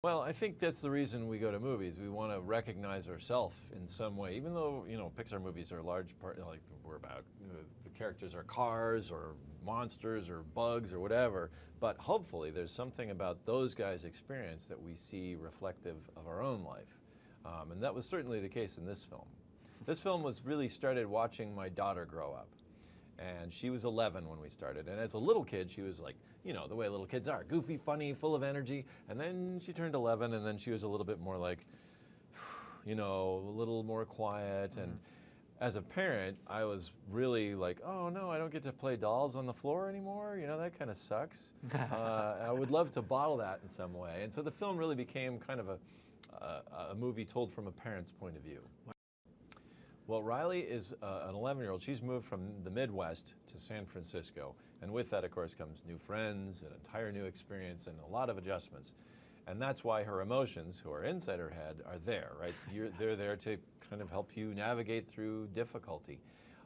Well, I think that's the reason we go to movies. We want to recognize ourselves in some way, even though, you know, Pixar movies are a large part, like we're about, the characters are cars or monsters or bugs or whatever, but hopefully there's something about those guys' experience that we see reflective of our own life. And that was certainly the case in this film. This film was really started watching my daughter grow up. And she was 11 when we started. And as a little kid, she was like, you know, the way little kids are, goofy, funny, full of energy. And then she turned 11, and then she was a little bit more like, you know, a little more quiet. Mm-hmm. And as a parent, I was really like, oh no, I don't get to play dolls on the floor anymore. You know, that kind of sucks. I would love to bottle that in some way. And so the film really became kind of a movie told from a parent's point of view. Well, Riley is an 11-year-old. She's moved from the Midwest to San Francisco. And with that, of course, comes new friends, an entire new experience, and a lot of adjustments. And that's why her emotions, who are inside her head, are there, right? They're there to kind of help you navigate through difficulty.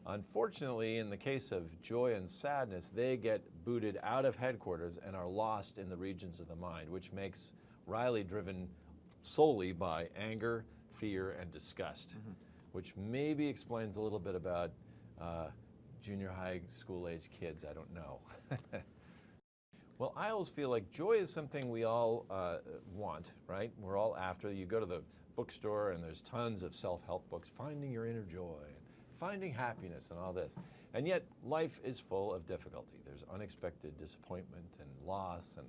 Unfortunately, in the case of joy and sadness, they get booted out of headquarters and are lost in the regions of the mind, which makes Riley driven solely by anger, fear, and disgust. Mm-hmm. Which maybe explains a little bit about junior high school age kids, I don't know. Well, I always feel like joy is something we all want, right? We're all after. You go to the bookstore and there's tons of self-help books, finding your inner joy, finding happiness and all this. And yet life is full of difficulty. There's unexpected disappointment and loss, and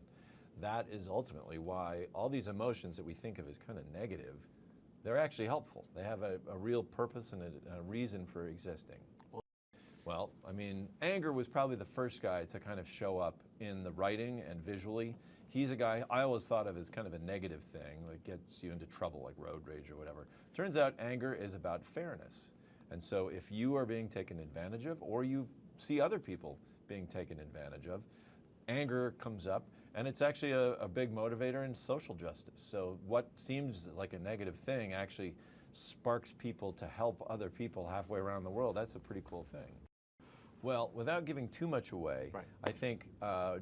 that is ultimately why all these emotions that we think of as kind of negative, they're actually helpful. They have a real purpose and a reason for existing. Well, I mean, anger was probably the first guy to kind of show up in the writing and visually. He's a guy I always thought of as kind of a negative thing, like gets you into trouble, like road rage or whatever. Turns out anger is about fairness. And so if you are being taken advantage of, or you see other people being taken advantage of, anger comes up. And it's actually a big motivator in social justice. So what seems like a negative thing actually sparks people to help other people halfway around the world. That's a pretty cool thing. Well, without giving too much away, right. I think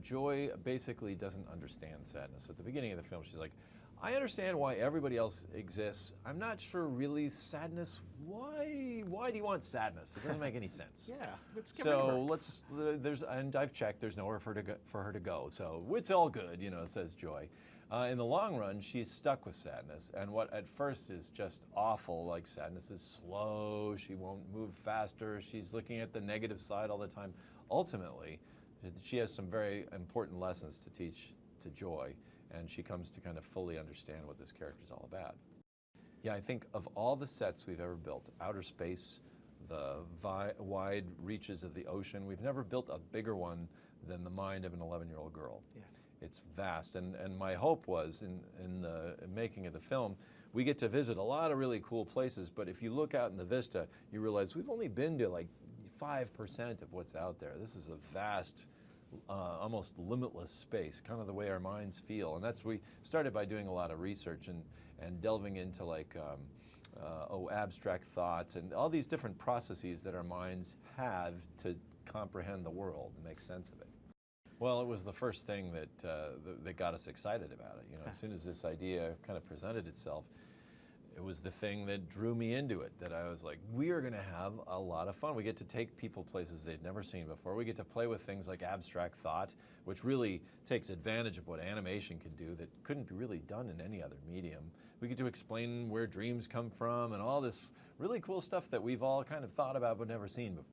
Joy basically doesn't understand sadness. At the beginning of the film, she's like, I understand why everybody else exists. I'm not sure really sadness. Why do you want sadness? It doesn't make any sense. Yeah, let's get and I've checked. There's nowhere for her to go. So it's all good, you know, says Joy. In the long run, she's stuck with sadness, and what at first is just awful. Like sadness is slow. She won't move faster. She's looking at the negative side all the time. Ultimately, she has some very important lessons to teach to Joy. And she comes to kind of fully understand what this character is all about. Yeah, I think of all the sets we've ever built, outer space, the wide reaches of the ocean, we've never built a bigger one than the mind of an 11-year-old girl. Yeah. It's vast, and my hope was in the making of the film, we get to visit a lot of really cool places, but if you look out in the vista, you realize we've only been to like 5% of what's out there. This is a vast, almost limitless space, kind of the way our minds feel. And we started by doing a lot of research and delving into like abstract thoughts and all these different processes that our minds have to comprehend the world and make sense of it. Well, it was the first thing that got us excited about it. You know, as soon as this idea kind of presented itself, it was the thing that drew me into it, that I was like, we are going to have a lot of fun. We get to take people places they'd never seen before. We get to play with things like abstract thought, which really takes advantage of what animation can do that couldn't be really done in any other medium. We get to explain where dreams come from and all this really cool stuff that we've all kind of thought about but never seen before.